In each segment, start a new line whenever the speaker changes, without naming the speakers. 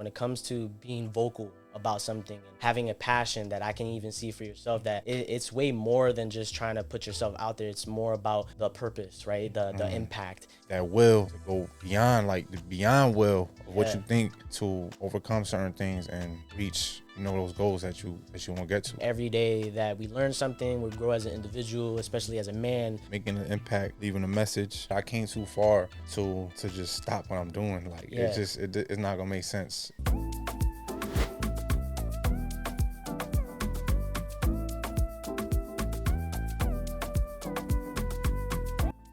When it comes to being vocal about something and having a passion that I can even see for yourself, that it's way more than just trying to put yourself out there. It's more about the purpose, right? The impact.
That will to go beyond, like the beyond will of what you think to overcome certain things and reach, those goals that you want to get to.
Every day that we learn something, we grow as an individual, especially as a man.
Making an impact, leaving a message. I came too far to just stop what I'm doing. Like it's not gonna make sense.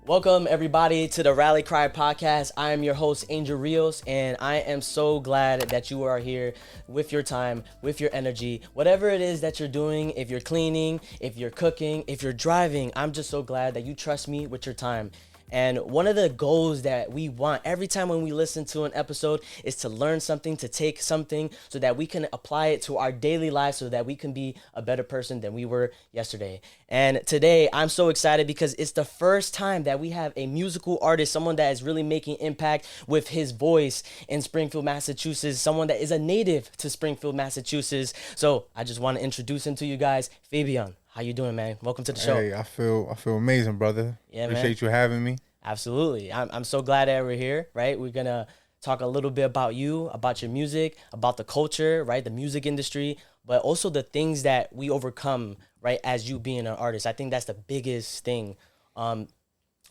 Welcome everybody to the Rally Cry podcast. I am your host, Angel Rios, and I am so glad that you are here with your time, with your energy, whatever it is that you're doing. If you're cleaning, if you're cooking, if you're driving, I'm just so glad that you trust me with your time. And one of the goals that we want every time when we listen to an episode is to learn something, to take something so that we can apply it to our daily lives so that we can be a better person than we were yesterday. And today I'm so excited because it's the first time that we have a musical artist, someone that is really making impact with his voice in Springfield, Massachusetts, someone that is a native to Springfield, Massachusetts. So I just want to introduce him to you guys. Fabeyon. How you doing, man? Welcome to the show.
Hey, I feel amazing, brother.
Yeah,
Appreciate you having me.
Absolutely. I'm so glad that we're here, right? We're going to talk a little bit about you, about your music, about the culture, right? The music industry, but also the things that we overcome, right? As you being an artist. I think that's the biggest thing.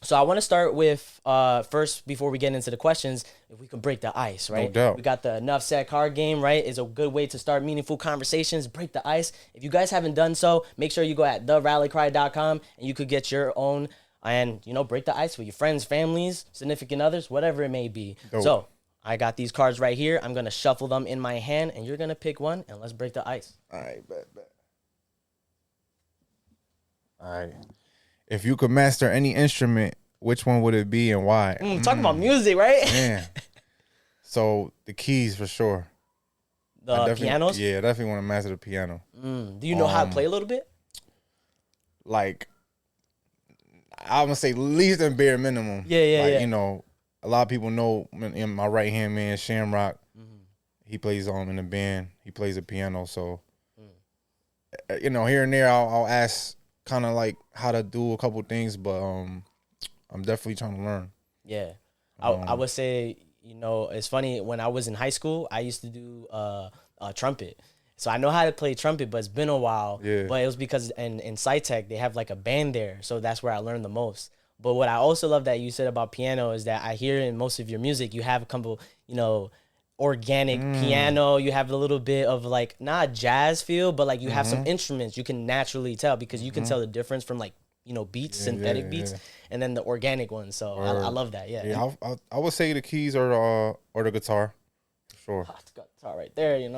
So I want to start with, first, before we get into the questions, if we can break the ice, right?
No doubt.
We got the Enough Said card game, right? It's a good way to start meaningful conversations, break the ice. If you guys haven't done so, make sure you go at therallycry.com and you could get your own and, break the ice with your friends, families, significant others, whatever it may be.
Dope.
So I got these cards right here. I'm going to shuffle them in my hand and you're going to pick one and let's break the ice.
All right, bet. All right. If you could master any instrument, which one would it be and why?
Talking about music, right?
Man. So the keys for sure.
The pianos?
Yeah, I definitely want to master the piano.
Do you know how to play a little bit?
Like, I'm going to say least and bare minimum.
Yeah.
A lot of people know in my right-hand man, Shamrock, he plays in the band. He plays the piano. So, here and there, I'll ask kind of like how to do a couple things, but I'm definitely trying to learn.
Yeah. I would say, it's funny, when I was in high school, I used to do trumpet. So I know how to play trumpet, but it's been a while.
Yeah.
But it was because in SciTech, they have like a band there. So that's where I learned the most. But what I also love that you said about piano is that I hear in most of your music, you have a couple, organic piano. You have a little bit of like, not jazz feel, but like you have some instruments you can naturally tell because you can tell the difference from like, beats, synthetic beats, and then the organic ones. So I love that. Yeah.
Yeah, I would say the keys or the guitar. For sure.
Oh, it's got guitar right there,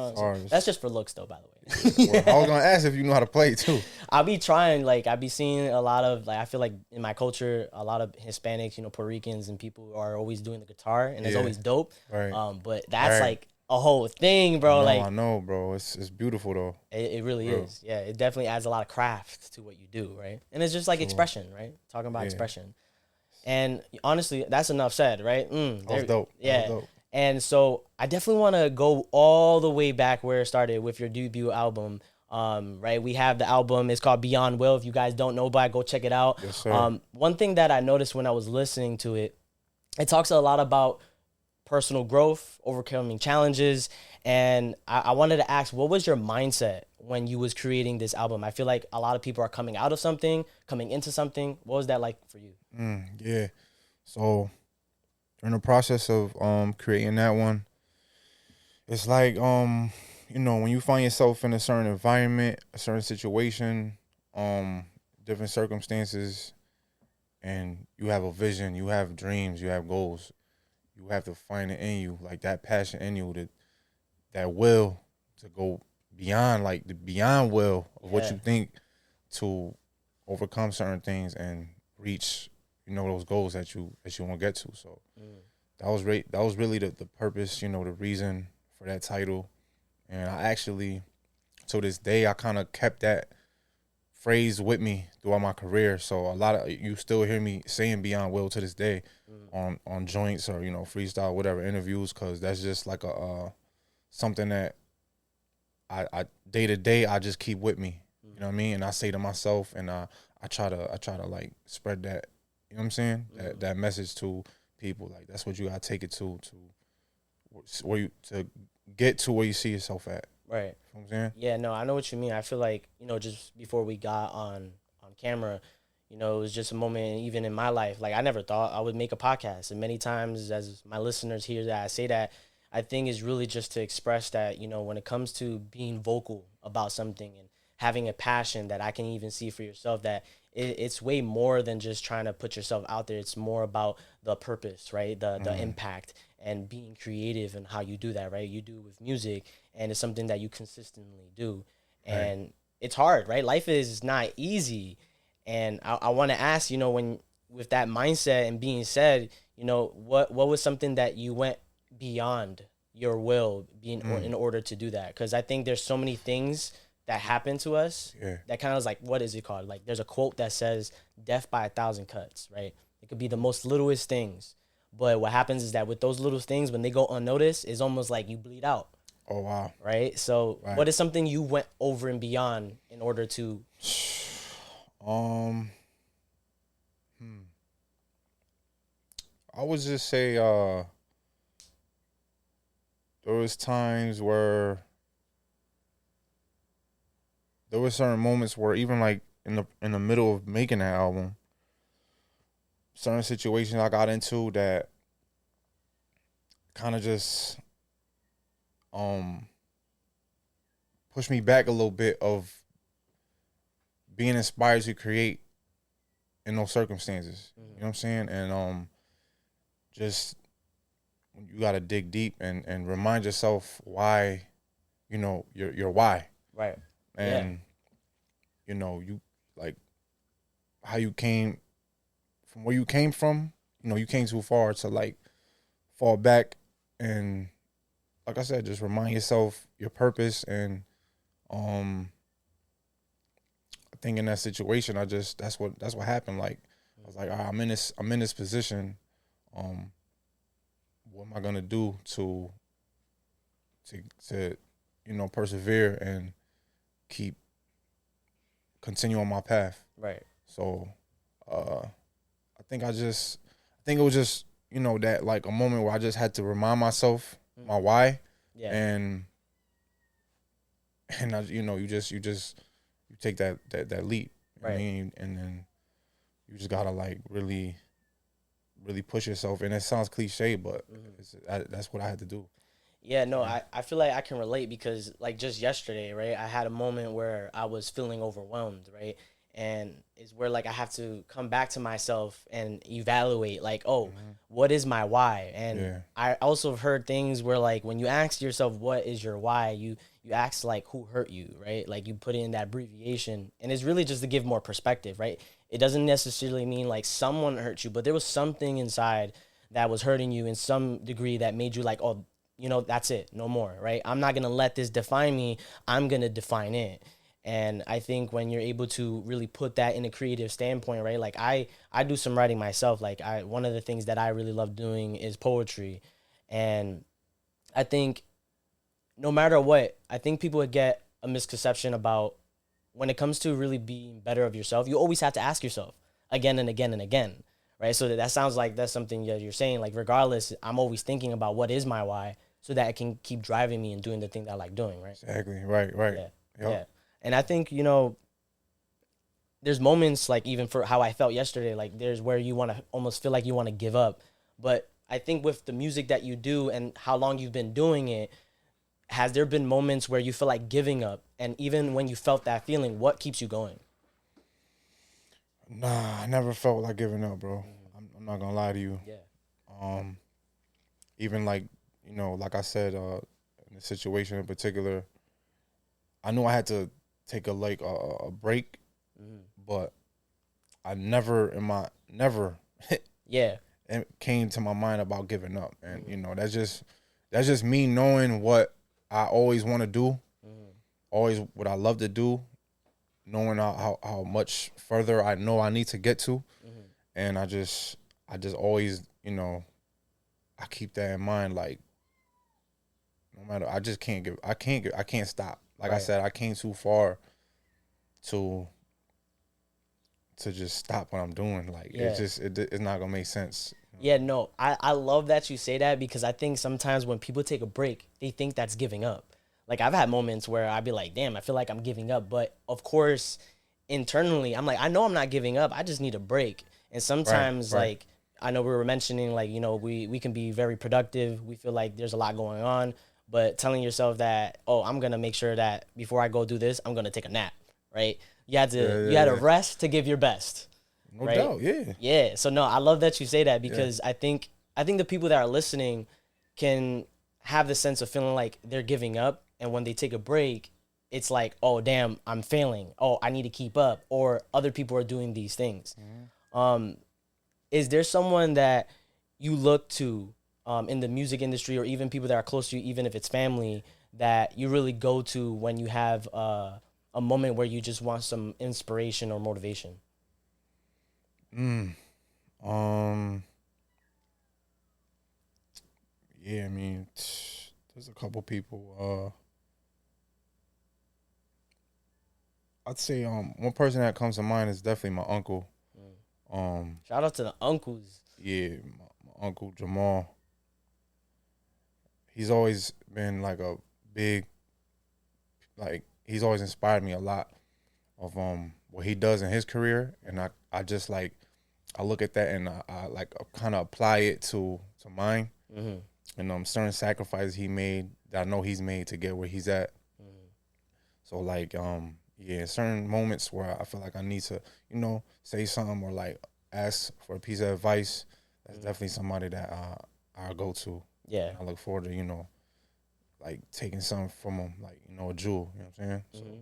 That's just for looks though, by the way.
Well, I was gonna ask if you know how to play too.
I'll be trying, I be seeing a lot of, I feel like in my culture, a lot of Hispanics, Puerto Ricans and people are always doing the guitar and it's always dope.
Right.
But that's like a whole thing, bro.
I know, bro. It's beautiful though.
It really is. Yeah, it definitely adds a lot of craft to what you do, right? And it's just like expression, right? Talking about expression. And honestly, that's enough said, right?
That was dope.
Yeah.
That was dope.
And so I definitely want to go all the way back where it started with your debut album. Right, we have the album. It's called Beyond Will. If you guys don't know about it, go check it out.
Yes, sir.
One thing that I noticed when I was listening to it, it talks a lot about personal growth, overcoming challenges, and I wanted to ask, what was your mindset when you was creating this album? I feel like a lot of people are coming out of something, coming into something. What was that like for you?
Yeah, so during the process of creating that one, it's like when you find yourself in a certain environment, a certain situation, different circumstances, and you have a vision, you have dreams, you have goals, you have to find it in you, like that passion in you, that will to go beyond, like the beyond will of what you think to overcome certain things and reach, those goals that you want to get to. So that was really the purpose, the reason for that title. And I actually, to this day, I kind of kept that phrase with me throughout my career. So a lot of you still hear me saying Beyond Will to this day on joints or freestyle, whatever interviews, because that's just like something that I day to day I just keep with me. You know what I mean? And I say to myself, and I try to like spread that. You know what I'm saying? That message to people. Like that's what you gotta take it to where you to get to where you see yourself at.
Right.
You know what I'm saying?
Yeah, no, I know what you mean. I feel like, just before we got on camera, it was just a moment even in my life. Like I never thought I would make a podcast. And many times as my listeners hear that I say that, I think is really just to express that, when it comes to being vocal about something and having a passion that I can even see for yourself, that it's way more than just trying to put yourself out there. It's more about the purpose, right? The impact and being creative and how you do that, right? You do it with music, and it's something that you consistently do. And
Right.
it's hard, right? Life is not easy. And I want to ask, when with that mindset and being said, what was something that you went beyond your will being or in order to do that? Because I think there's so many things that happen to us that kind of is like, what is it called? Like there's a quote that says death by 1,000 cuts, right? It could be the most littlest things. But what happens is that with those little things, when they go unnoticed, it's almost like you bleed out,
Oh wow.
right? So
Right.
what is something you went over and beyond in order to...
Um. I would just say there was times where there were certain moments where even like in the middle of making that album, certain situations I got into that kind of just um pushed me back a little bit of being inspired to create in those circumstances. You know what I'm saying? And just you got to dig deep and remind yourself why, your why.
Right.
And you like how you came from where you came from. You came too far to like fall back and, like I said, just remind yourself your purpose. And I think in that situation, that's what happened. Like I was like, I'm in this position. What am I gonna do to persevere and keep continue on my path?
Right.
So, I think it was just that like a moment where I just had to remind myself my why.
Yeah.
And you take that leap.
Right.
I mean, and then you just gotta like really, really push yourself. And it sounds cliche, but that's what I had to do.
Yeah, no, I feel like I can relate because like just yesterday, right, I had a moment where I was feeling overwhelmed, right? And it's where like I have to come back to myself and evaluate like, oh, what is my why? And I also have heard things where like when you ask yourself what is your why, you ask like who hurt you, right? Like you put in that abbreviation, and it's really just to give more perspective, right? It doesn't necessarily mean like someone hurt you, but there was something inside that was hurting you in some degree that made you like, oh, that's it, no more, right? I'm not gonna let this define me. I'm gonna define it. And I think when you're able to really put that in a creative standpoint, right? Like I do some writing myself. Like one of the things that I really love doing is poetry. And I think no matter what, I think people would get a misconception about when it comes to really being better of yourself, you always have to ask yourself again and again and again, right? So that sounds like that's something that you're saying. Like regardless, I'm always thinking about what is my why, so that it can keep driving me and doing the thing that I like doing, right?
Exactly. Right.
Yeah.
Yep.
Yeah. And I think, there's moments like even for how I felt yesterday, like there's where you want to almost feel like you want to give up. But I think with the music that you do and how long you've been doing it, has there been moments where you feel like giving up? And even when you felt that feeling, what keeps you going?
Nah, I never felt like giving up, bro. I'm not gonna lie to you.
Yeah.
Even like like I said, in the situation in particular, I knew I had to take a break, but I never
Yeah.
it came to my mind about giving up. And that's just me knowing what I always want to do, always what I love to do, knowing how much further I know I need to get to. And I just always I keep that in mind, like no matter, I just can't give. I can't stop. Like I
Right.
said, I came too far to just stop what I'm doing. Like
Yeah.
it's not gonna make sense.
Yeah, no, I love that you say that because I think sometimes when people take a break, they think that's giving up. Like I've had moments where I'd be like, damn, I feel like I'm giving up. But of course, internally, I'm like, I know I'm not giving up. I just need a break. And
Right,
sometimes
right.
like I know we were mentioning like, we can be very productive. We feel like there's a lot going on, but telling yourself that, oh, I'm gonna make sure that before I go do this, I'm gonna take a nap, right?
Yeah,
You
yeah,
had to
yeah.
rest to give your best,
No
right?
doubt. Yeah,
Yeah. So no, I love that you say that
yeah.
because I think the people that are listening can have the sense of feeling like they're giving up, and when they take a break, it's like, oh damn, I'm failing. Oh, I need to keep up, or other people are doing these things. Um, is there someone that you look to in the music industry, or even people that are close to you, even if it's family, that you really go to when you have a moment where you just want some inspiration or motivation?
Mm. Um. Yeah. I mean, there's a couple people. I'd say one person that comes to mind is definitely my uncle. Um.
Shout out to the uncles.
Yeah, my uncle Jamal. He's always been like a big, like he's always inspired me a lot of what he does in his career, and I just like I look at that and I like kind of apply it to mine,
Mm-hmm.
and certain sacrifices he made that I know he's made to get where he's at.
Mm-hmm.
So like yeah, certain moments where I feel like I need to say something or like ask for a piece of advice. That's definitely somebody that I go to.
Yeah.
And I look forward to like taking something from him, like a jewel. You know what I'm saying? So,
Mm-hmm.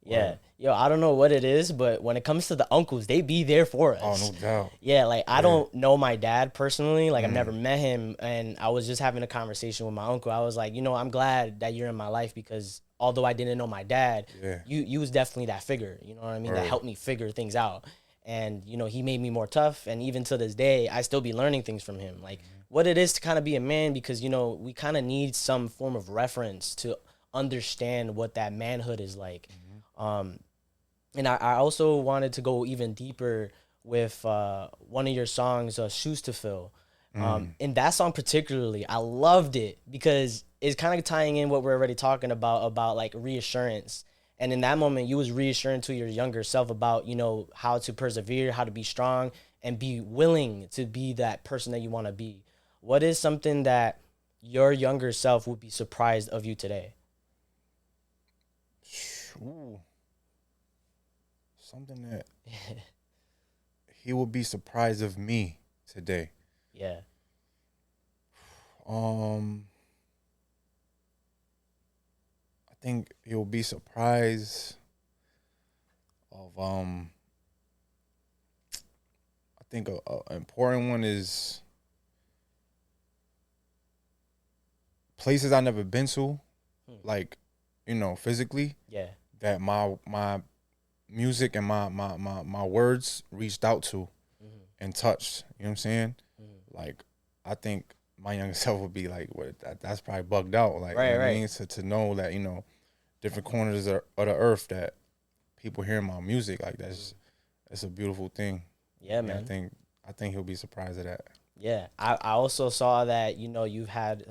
Yeah.
word.
Yo, I don't know what it is, but when it comes to the uncles, they be there for
Oh, no
us.
doubt.
Yeah, like I
Yeah.
don't know my dad personally. Like I've never
Mm.
met him, and I was just having a conversation with my uncle. I was like, I'm glad that you're in my life because although I didn't know my dad,
Yeah.
you was definitely that figure. You know what I mean? That
Word.
helped me figure things out. And he made me more tough. And even to this day, I still be learning things from him, like what it is to kind of be a man. Because we kind of need some form of reference to understand what that manhood is like. Um, and I also wanted to go even deeper with one of your songs, "Shoes to Fill."
Mm.
And that song particularly, I loved it because it's kind of tying in what we're already talking about like reassurance. And in that moment, you was reassuring to your younger self about how to persevere, how to be strong, and be willing to be that person that you want to be. What is something that your younger self would be surprised of you today?
Ooh. Something that he would be surprised of me today.
Yeah.
Um, I think he will be surprised of I think a important one is places I never been to, like physically.
Yeah.
That my music and my words reached out to and touched. You know what I'm saying? Like I think my younger self would be like, "What? That's probably bugged out." Like you
Right.
know what I
Right.
mean? To know that different corners of the earth that people hear my music, like that's a beautiful thing.
Yeah,
Yeah,
man.
I think he'll be surprised at that.
Yeah, I also saw that you've had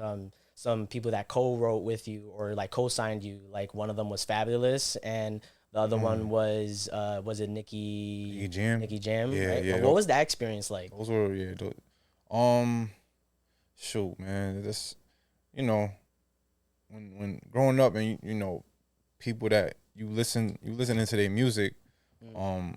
some people that co-wrote with you or like co-signed you. Like one of them was Fabulous, and the other one was it
Nicky
Nikki
Jam.
Nikki Jam,
Yeah,
right?
yeah.
What was that experience like?
Those were um shoot, man. This you know when growing up and people that you listening to their music, um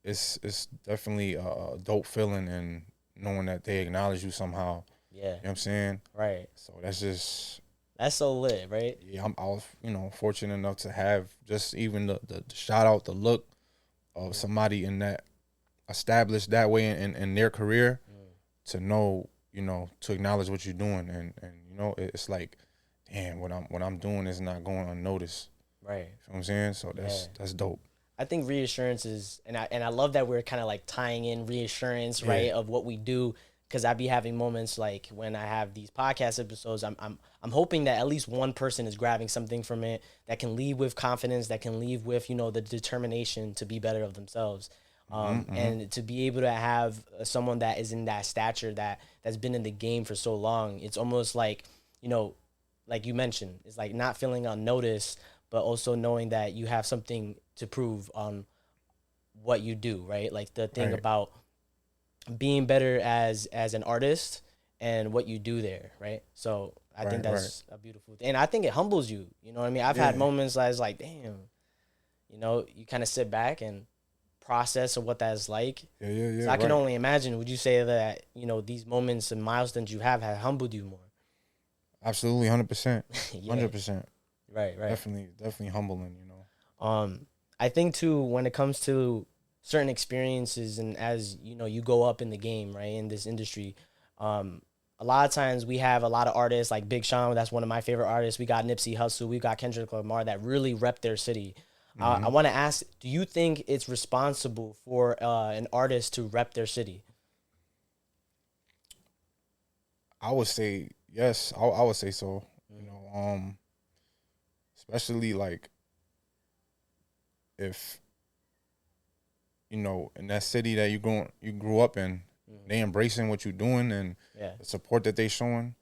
it's definitely a dope feeling and knowing that they acknowledge you somehow.
Yeah,
You know what I'm saying?
right.
So that's just
That's so lit, right?
yeah. I was fortunate enough to have just even the shout out, the look of somebody in that established that way in their career to know to acknowledge what you're doing and it's like damn what I'm doing is not going unnoticed.
Right.
You know what I'm saying? So
Yeah.
that's dope.
I think reassurance is, and I love that we're kind of like tying in reassurance,
Yeah.
right, of what we do because I be having moments like when I have these podcast episodes, I'm hoping that at least one person is grabbing something from it that can leave with confidence, that can leave with, you know, the determination to be better of themselves. And to be able to have someone that is in that stature, that's been in the game for so long, it's almost like, you know, like you mentioned, it's like not feeling unnoticed, but also knowing that you have something to prove on what you do, right? Like the thing
Right.
about being better as an artist and what you do there, right? So I think
Right. Right.
that's a beautiful thing, and I think it humbles you. You know what I mean? I've had
Yeah.
moments I was like, damn, you know, you kind of sit back and process of what that's like.
Yeah. Yeah.
So
Yeah.
I can
Right.
only imagine. Would you say that, you know, these moments and milestones you have humbled you more?
Absolutely. 100%.
Yeah,
100%.
right, right.
Definitely humbling. You know.
I think too when it comes to certain experiences and as you know you go up in the game, right, in this industry, um, a lot of times we have a lot of artists like Big Sean. That's one of my favorite artists. We got Nipsey Hussle. We got Kendrick Lamar that really rep their city. I
Hmm.
want to ask, do you think it's responsible for an artist to rep their city?
I would say yes. I would say so. You
Mm-hmm.
know, especially like if you know in that city that you grew up in,
Mm-hmm.
they embracing what you're doing and
Yeah.
the support that they showing.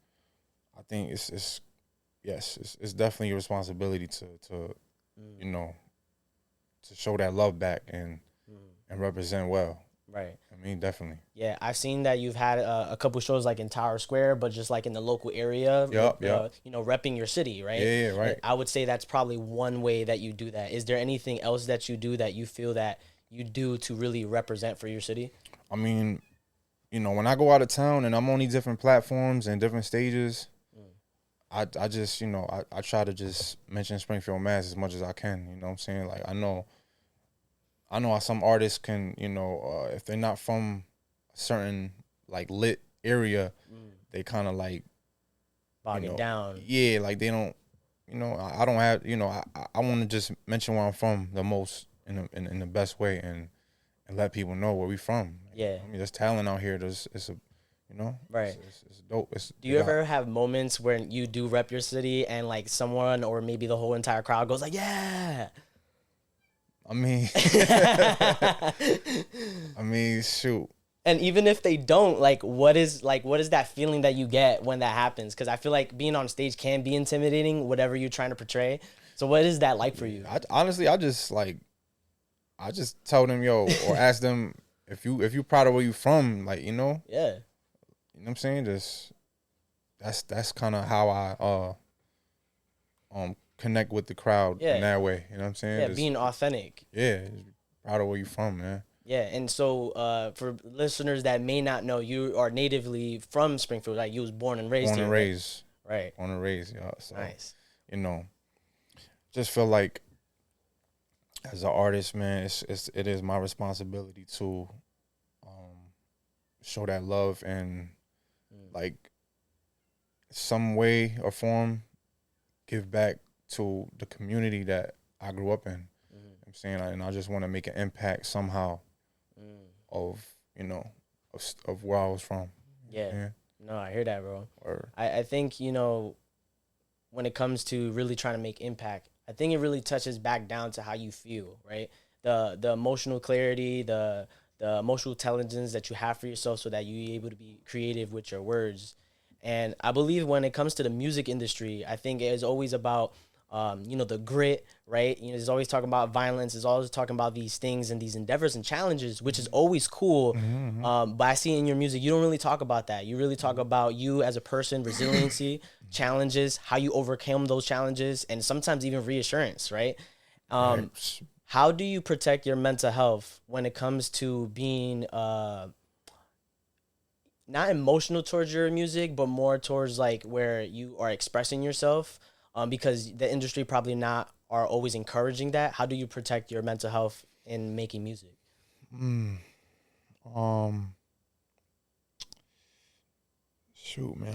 I think it's yes, it's definitely your responsibility to you
Mm-hmm.
know to show that love back
Mm-hmm.
and represent well.
Right.
I mean, definitely.
Yeah, I've seen that you've had a couple shows like in Tower Square, but just like in the local area,
Yup, yup.
you know, repping your city, right?
Yeah, yeah,
And
right.
I would say that's probably one way that you do that. Is there anything else that you do that you feel that you do to really represent for your city?
I mean, you know, when I go out of town and I'm on these different platforms and different stages,
Mm.
I just, you know, I try to just mention Springfield, Mass as much as I can. You know what I'm saying? Like I know how some artists can, you know, if they're not from a certain like lit area,
Mm.
they kind of like, you
Bog it
know,
down.
yeah, like they don't, you know, I don't have, you know, I want to just mention where I'm from the most in the best way and let people know where we from.
Yeah,
I mean, there's talent out here. It's a, you know,
right.
it's dope. It's
Do
they
you
got.
ever have moments where you do rep your city and like someone or maybe the whole entire crowd goes like, yeah?
I mean, I mean, shoot.
And even if they don't, like what is that feeling that you get when that happens? Because I feel like being on stage can be intimidating, whatever you're trying to portray. So what is that like for you?
I honestly, I just tell them, yo, or ask them if you proud of where you from, like
Yeah,
you know what I'm saying. Just that's kind of how I connect with the crowd in
yeah,
that way. You know what I'm saying?
yeah.
Just
Being authentic.
yeah, just proud of where you from, man.
Yeah, and so for listeners that may not know, you are natively from Springfield. Like you was born and raised
Born
here,
and
right?
raised,
Right.
yeah. So
Nice.
you know, just feel like as an artist, man, it is my responsibility to um, show that love and
Mm,
like some way or form give back to the community that I grew up in. You know
mm,
what I'm saying, and I just want to make an impact somehow
mm.
of of where I was from.
Yeah.
Yeah,
No, I hear that, bro.
or
I think, you know, when it comes to really trying to make impact, I think it really touches back down to how you feel, right? The emotional clarity, the emotional intelligence that you have for yourself so that you're able to be creative with your words. And I believe when it comes to the music industry, I think it is always about you know, the grit, right? You know, it's always talking about violence, it's always talking about these things and these endeavors and challenges, which is always cool.
mm-hmm,
But I see in your music, you don't really talk about that. You really talk about you as a person, resiliency, challenges, how you overcome those challenges, and sometimes even reassurance, right? Um,
right.
how do you protect your mental health when it comes to being not emotional towards your music, but more towards like where you are expressing yourself? Because the industry probably not are always encouraging that. How do you protect your mental health in making music?
Mm, um, shoot, man,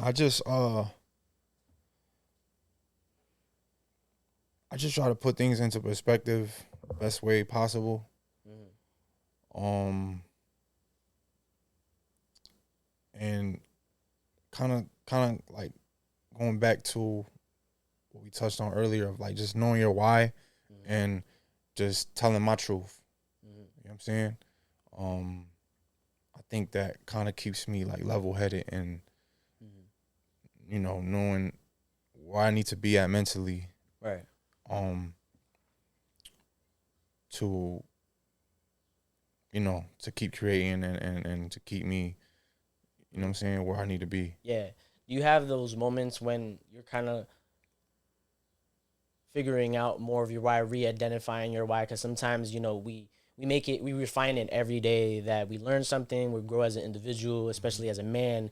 I just try to put things into perspective best way possible.
Mm,
Um, and kind of like going back to what we touched on earlier of like just knowing your why and just telling my truth. You know what I'm saying? I think that kind of keeps me like level headed and knowing where I need to be at mentally.
Right.
To to keep creating and to keep me, you know what I'm saying, where I need to be.
Yeah. You have those moments when you're kind of figuring out more of your why, re-identifying your why, because sometimes, we refine it every day that we learn something, we grow as an individual, especially as a man.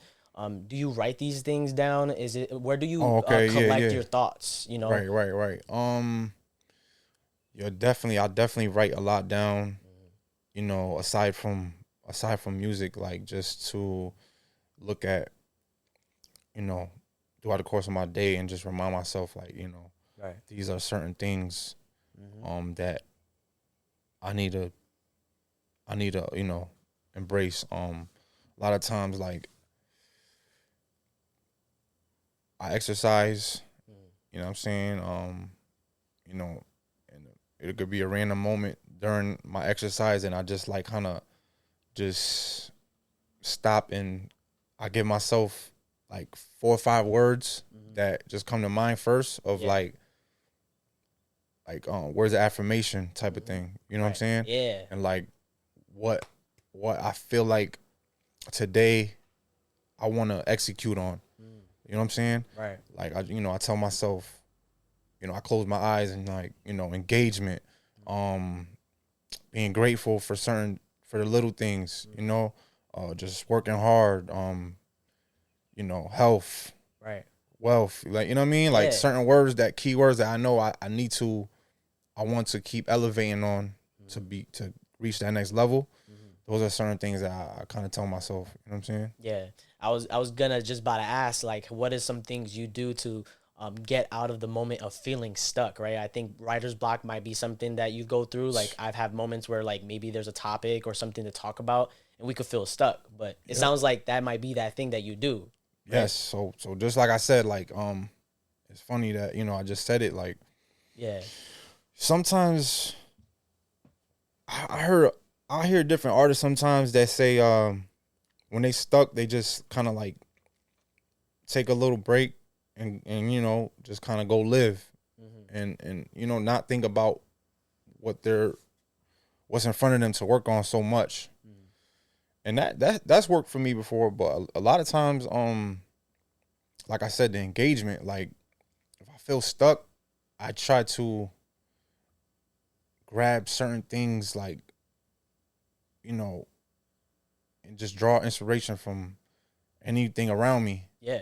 Do you write these things down? Where do you
Okay,
collect
yeah.
your thoughts,
Right. Yeah, definitely. I definitely write a lot down. Aside from music, like just to look at, throughout the course of my day and just remind myself, like,
Right.
these are certain things, that I need to, embrace. A lot of times, like, I exercise. You know what I'm saying? And it could be a random moment during my exercise, and I just like kind of just stop and I give myself like 4 or 5 words that just come to mind first of like words of affirmation type of thing. You know what I'm saying?
Yeah.
And like what I feel like today I want to execute on. You know what I'm saying?
Right.
Like I tell myself, I close my eyes and like, engagement, being grateful for the little things, just working hard, health,
Right.
wealth, like, you know what I mean? Like certain words, keywords that I know I want to keep elevating on to reach that next level. Those are certain things that I kind of tell myself, you know what I'm saying?
Yeah. I was gonna just about to ask, like, what is some things you do to get out of the moment of feeling stuck, right? I think writer's block might be something that you go through. Like, I've had moments where like maybe there's a topic or something to talk about and we could feel stuck, but it sounds like that might be that thing that you do. Right?
Yes. So just like I said, like, it's funny that, I just said it, like,
Yeah.
sometimes I hear different artists sometimes that say, when they stuck, they just kind of like take a little break and just kind of go live and not think about what's in front of them to work on so much. And that's worked for me before, but a lot of times, like I said, the engagement, like if I feel stuck, I try to grab certain things, like, and just draw inspiration from anything around me.
Yeah.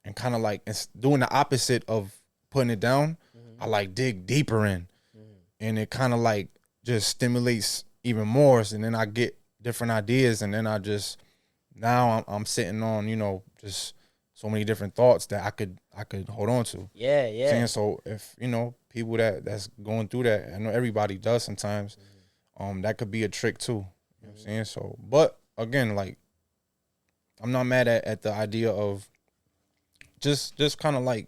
And kind of like doing the opposite of putting it down. I like dig deeper in, and it kind of like just stimulates even more. And then I get different ideas, and then now I'm sitting on just so many different thoughts that I could hold on to.
Yeah. Yeah.
Saying, so if people that's going through that, I know everybody does sometimes. That could be a trick too. You know what I'm saying? So, but again, like, I'm not mad at the idea of just kind of like,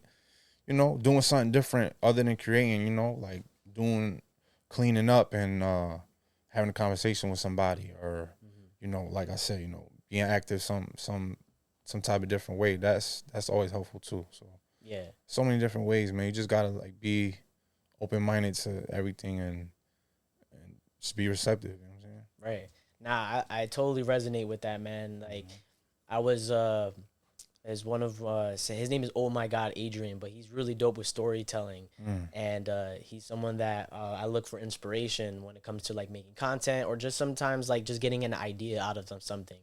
doing something different other than creating, like cleaning up and having a conversation with somebody, or like I said, being active some type of different way. That's always helpful too. So
Yeah.
so many different ways, man. You just gotta like be open minded to everything and just be receptive. You know what I'm saying?
Right. Nah, I totally resonate with that, man. Like, I was as one of his name is Oh My God Adrian, but he's really dope with storytelling, and he's someone that I look for inspiration when it comes to like making content or just sometimes like just getting an idea out of something.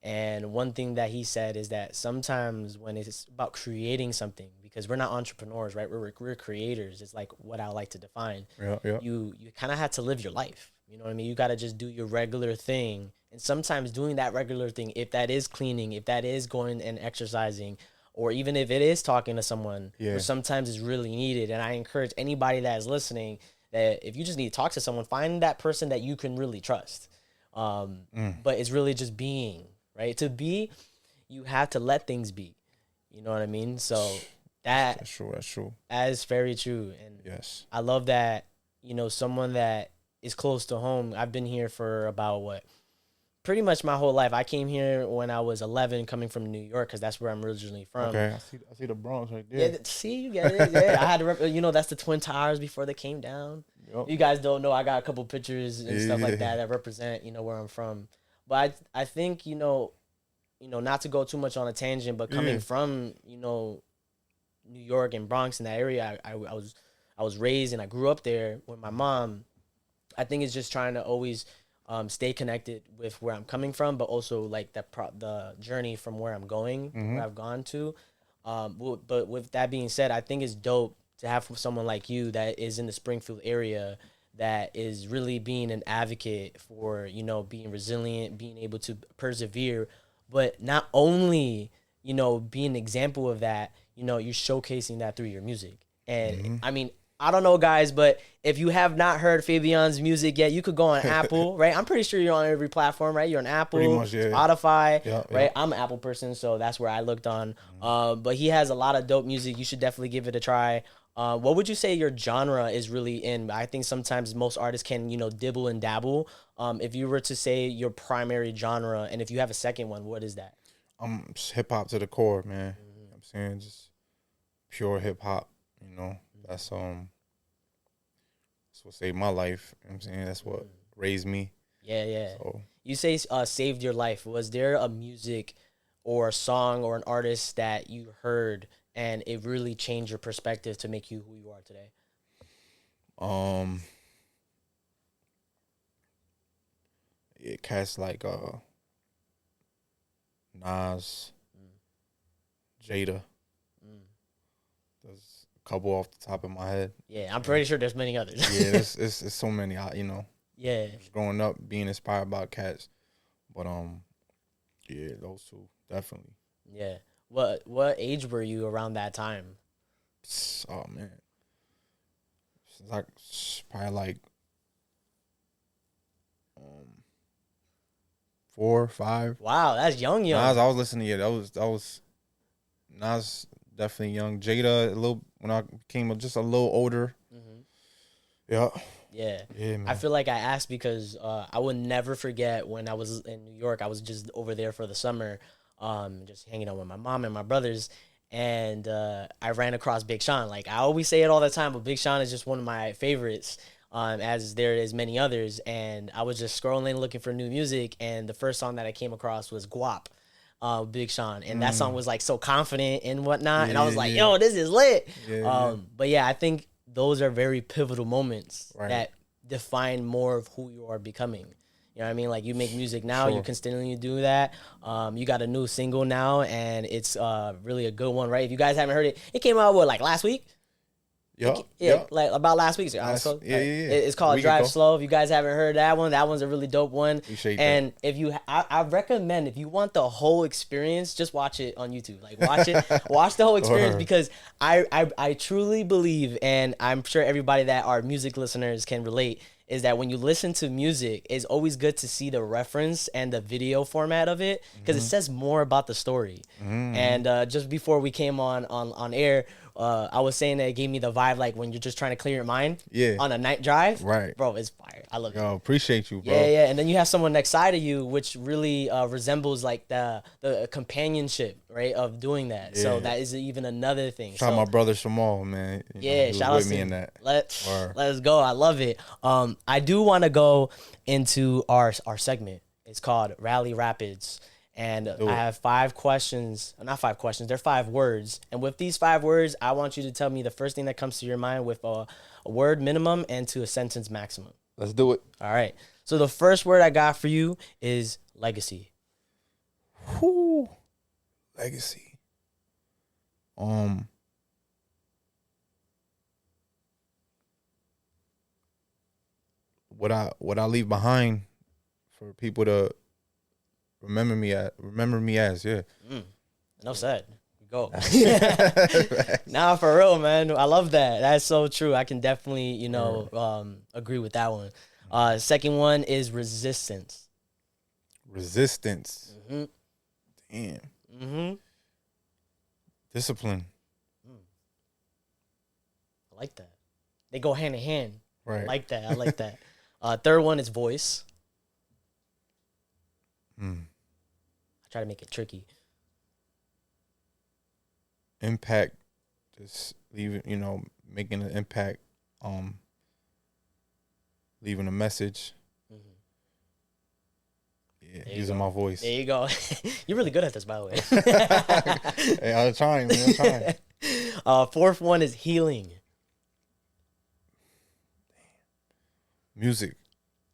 And one thing that he said is that sometimes when it's about creating something, because we're not entrepreneurs, right? We're creators. It's like what I like to define.
Yeah.
You kind of had to live your life. You know what I mean? You got to just do your regular thing. And sometimes doing that regular thing, if that is cleaning, if that is going and exercising, or even if it is talking to someone, or sometimes is really needed. And I encourage anybody that is listening that if you just need to talk to someone, find that person that you can really trust. But it's really just being, right? To be, you have to let things be. You know what I mean? So
That's true. That's true.
that is very true. And
Yes.
I love that, someone that is close to home. I've been here for about pretty much my whole life. I came here when I was 11, coming from New York, because that's where I'm originally from.
Okay, I see the Bronx right there.
Yeah, see, you get it. Yeah, I had to, that's the Twin Towers before they came down.
Yep.
You guys don't know. I got a couple pictures and stuff like
Yeah.
that represent, where I'm from. But I think, not to go too much on a tangent, but coming from, New York and Bronx in that area, I was raised and I grew up there with my mom. I think it's just trying to always stay connected with where I'm coming from, but also like the journey from where I'm going, where I've gone to. But with that being said, I think it's dope to have someone like you that is in the Springfield area that is really being an advocate for, being resilient, being able to persevere, but not only, being an example of that, you're showcasing that through your music. And I mean, I don't know, guys, but if you have not heard Fabeyon's music yet, you could go on Apple, right? I'm pretty sure you're on every platform, right? You're on Apple,
Pretty much, yeah.
Spotify, right?
Yeah.
I'm an Apple person, so that's where I looked on. But he has a lot of dope music. You should definitely give it a try. What would you say your genre is really in? I think sometimes most artists can, dibble and dabble. If you were to say your primary genre, and if you have a second one, what is that?
Hip hop to the core, man. You know what I'm saying, just pure hip hop. That's what saved my life. You know what I'm saying, that's what raised me.
Yeah.
So
You say saved your life. Was there a music or a song or an artist that you heard and it really changed your perspective to make you who you are today?
It cats like Nas, Jada. There's a couple off the top of my head.
Yeah, I'm pretty sure there's many others.
Yeah, it's so many.
Yeah.
Just growing up, being inspired by cats, but yeah, those two definitely.
Yeah. What age were you around that time?
Oh man, probably like 4 or 5.
Wow, that's young.
Nas, I was listening to that was Nas, definitely young. Jada, a little when I became just a little older. Yeah.
Yeah,
man.
I feel like I asked because I would never forget when I was in New York. I was just over there for the summer, just hanging out with my mom and my brothers, and I ran across Big Sean. Like I always say it all the time, but Big Sean is just one of my favorites, as there is many others. And I was just scrolling looking for new music, and the first song that I came across was Guap. Big Sean, and that song was like so confident and whatnot, and I was like, yo, this is lit. But yeah, I think those are very pivotal moments that define more of who you are becoming. You know what I mean? Like you make music now, you continually do that. You got a new single now, and it's really a good one, right? If you guys haven't heard it, it came out what, like last week?
Yeah,
like about last week. It's called Drive Slow. If you guys haven't heard that one's a really dope one. And that. I recommend, if you want the whole experience, just watch it on YouTube. Like watch the whole experience, because I truly believe, and I'm sure everybody that are music listeners can relate, is that when you listen to music, it's always good to see the reference and the video format of it, because it says more about the story. And just before we came on air, I was saying that it gave me the vibe like when you're just trying to clear your mind on a night drive.
Right.
Bro, it's fire. I love it.
Yo, appreciate you, bro.
Yeah. And then you have someone next side of you, which really resembles like the companionship, right, of doing that. Yeah. So that is even another thing.
Shout out my brother Shamal, man.
Shout out to
me in that.
Let's go. I love it. I do want to go into our segment. It's called Rally Rapids. And I have 5 questions. Not 5 questions. They're 5 words. And with these 5 words, I want you to tell me the first thing that comes to your mind with a word minimum and to a sentence maximum.
Let's do it.
All right. So the first word I got for you is legacy.
Whoo. Legacy. What I leave behind for people to remember me as, yeah.
Enough said. Go. Nah, for real, man. I love that. That's so true. I can definitely, agree with that one. Second one is resistance.
Resistance. Damn.
Mm-hmm.
Discipline.
I like that. They go hand in hand.
Right.
I like that. I like that. Third one is voice. I try to make it tricky.
Impact. Just leaving, making an impact. Leaving a message. Yeah, using my voice.
There you go. You're really good at this, by the way.
Hey, I'm trying, man. I'm trying.
Fourth one is healing.
Music.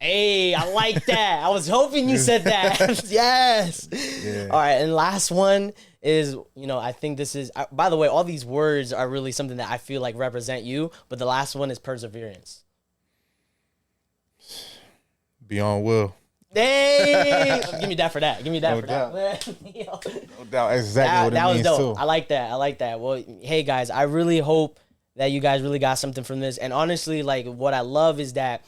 Hey, I like that. I was hoping you said that. Yes.
Yeah.
All right, and last one is, I think this is, by the way, all these words are really something that I feel like represent you, but the last one is perseverance.
Beyond will.
Hey, give me that for that. Give me that
No
for
doubt.
that.
No doubt. Exactly what
That
it
was
means,
dope.
too.
I like that. I like that. Well, hey guys, I really hope that you guys really got something from this. And honestly, like what I love is that,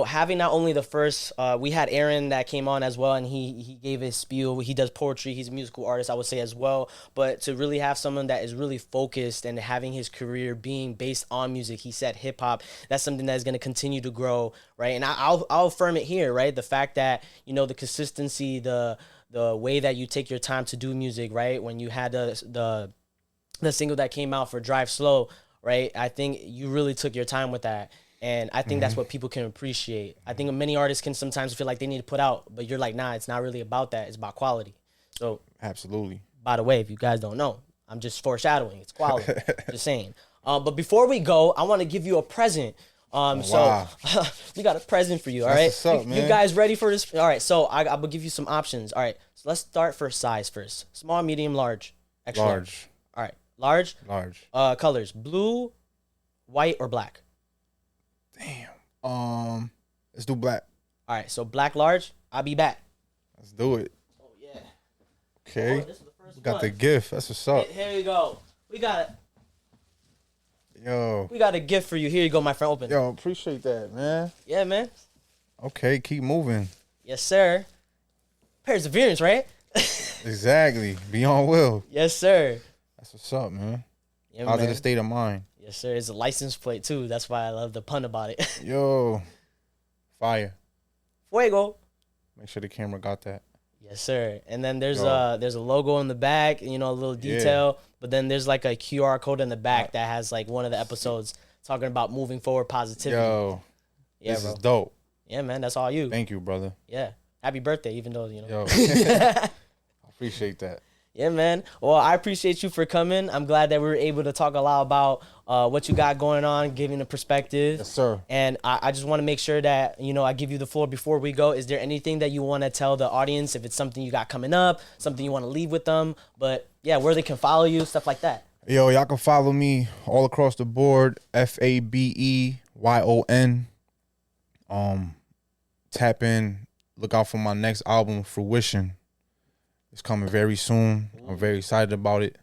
having not only the first, we had Aaron that came on as well, and he gave his spiel. He does poetry. He's a musical artist, I would say, as well. But to really have someone that is really focused and having his career being based on music, he said hip hop, that's something that is going to continue to grow, right? And I'll affirm it here, right? The fact that, the consistency, the way that you take your time to do music, right? When you had the single that came out for Drive Slow, right? I think you really took your time with that. And I think that's what people can appreciate. I think many artists can sometimes feel like they need to put out, but you're like, nah, it's not really about that. It's about quality. So,
absolutely.
By the way, if you guys don't know, I'm just foreshadowing. It's quality. Just saying. But before we go, I want to give you a present.
Wow.
So we got a present for you. All
That's
right,
what's up, man.
You guys ready for this? All right. So I will give you some options. All right. So let's start for size first. Small, medium, large, extra large. All right. Large.
Large.
Colors: blue, white, or black.
Damn. Let's do black.
All right, so black large. I'll be back.
Let's do it.
Oh yeah.
Okay.
This is the first
We got
one.
the gift. That's what's up.
Here you go. We got
Yo.
a gift for you. Here you go, my friend. Open.
Yo, appreciate that, man.
Yeah, man.
Okay, keep moving.
Yes, sir. Perseverance, right?
Exactly. Beyond will.
Yes, sir.
That's what's up, man.
Yeah,
Positive
man.
state of mind.
Yes, sir. It's a license plate too. That's why I love the pun about it.
Yo. Fire.
Fuego.
Make sure the camera got that.
Yes, sir. And then there's
Yo.
a logo in the back, a little detail. But then there's like a QR code in the back that has like one of the episodes talking about moving forward positivity.
Yo.
Yeah,
this
bro.
is dope.
Yeah, man. That's all you.
Thank you, brother.
Yeah. Happy birthday, even though,
Yo. I appreciate that.
Yeah, man. Well, I appreciate you for coming. I'm glad that we were able to talk a lot about what you got going on, giving a perspective.
Yes, sir.
And I just want to make sure that, I give you the floor before we go. Is there anything that you want to tell the audience, if it's something you got coming up, something you want to leave with them? But, yeah, where they can follow you, stuff like that.
Yo, y'all can follow me all across the board, Fabeyon. Tap in, look out for my next album, Fruition. It's coming very soon. I'm very excited about it.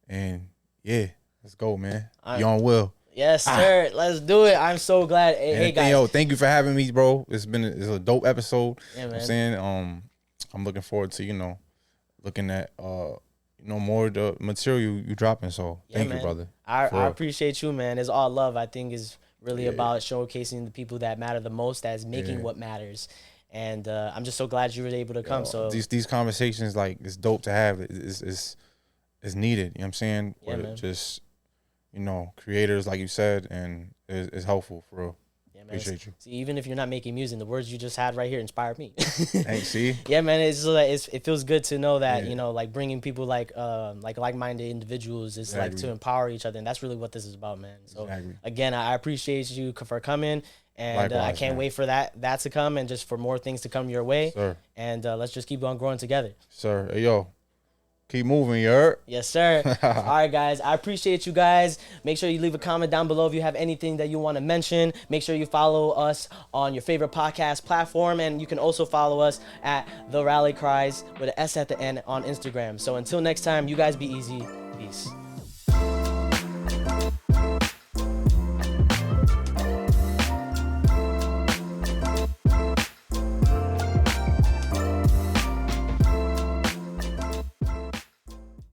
And yeah, let's go, man. Beyond will.
Yes, sir. Let's do it. I'm so glad. Hey guys.
Yo, thank you for having me, bro. It's a dope episode.
Yeah, man.
I'm saying, I'm looking forward to, looking at more of the material you dropping. So thank you, brother.
I appreciate you, man. It's all love. I think is really about showcasing the people that matter the most, as making what matters. And I'm just so glad you were able to come. So
these conversations, like, it's dope to have. It's needed. You know what I'm saying?
Yeah,
but
man.
just creators, like you said, and it's helpful for real.
Yeah, man.
Appreciate you.
See, even if you're not making music, the words you just had right here inspired me.
Thanks. See.
Yeah, man. It feels good to know that like bringing people like-minded individuals is like to empower each other, and that's really what this is about, man. So again, I appreciate you for coming. And
Likewise,
I can't wait for that to come, and just for more things to come your way.
Sir.
And let's just keep on growing together.
Sir, hey, yo, keep moving, you heard?
Yes, sir. All right, guys. I appreciate you guys. Make sure you leave a comment down below if you have anything that you want to mention. Make sure you follow us on your favorite podcast platform. And you can also follow us at The Rally Cries with an S at the end on Instagram. So until next time, you guys be easy. Peace.